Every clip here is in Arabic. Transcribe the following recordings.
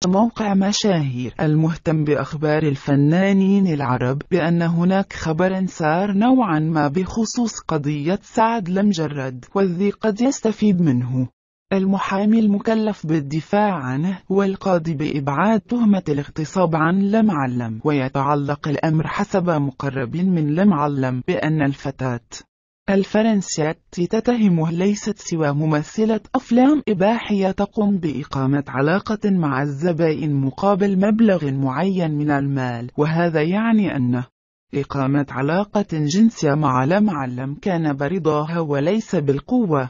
موقع مشاهير المهتم بأخبار الفنانين العرب بأن هناك خبرا سار نوعا ما بخصوص قضية سعد المجرد، والذي قد يستفيد منه المحامي المكلف بالدفاع عنه والقاضي بإبعاد تهمة الاغتصاب عن لمعلم. ويتعلق الأمر حسب مقرب من لمعلم بأن الفتاة الفرنسية تتهمه ليست سوى ممثلة أفلام إباحية تقوم بإقامة علاقة مع الزبائن مقابل مبلغ معين من المال، وهذا يعني أن إقامة علاقة جنسية مع لمعلم كان برضاها وليس بالقوة.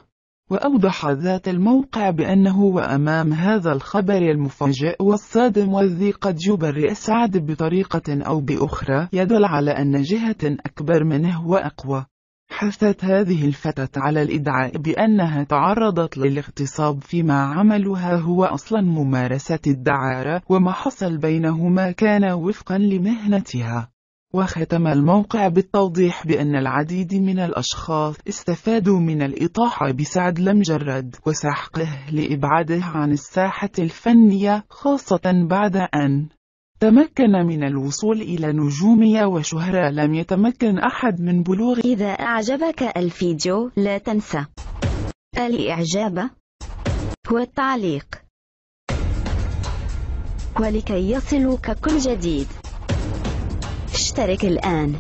وأوضح ذات الموقع بأنه وأمام هذا الخبر المفاجئ والصادم والذي قد يبرئ سعد بطريقة أو بأخرى يدل على أن جهة أكبر منه وأقوى حثت هذه الفتاة على الإدعاء بأنها تعرضت للاغتصاب، فيما عملها هو أصلا ممارسة الدعارة، وما حصل بينهما كان وفقا لمهنتها. وختم الموقع بالتوضيح بأن العديد من الأشخاص استفادوا من الإطاحة بسعد المجرد وسحقه لإبعاده عن الساحة الفنية، خاصة بعد أن تمكن من الوصول إلى نجومية وشهرة لم يتمكن أحد من بلوغ. إذا أعجبك الفيديو لا تنسى الإعجاب والتعليق، ولكي يصلك كل جديد اشترك الآن.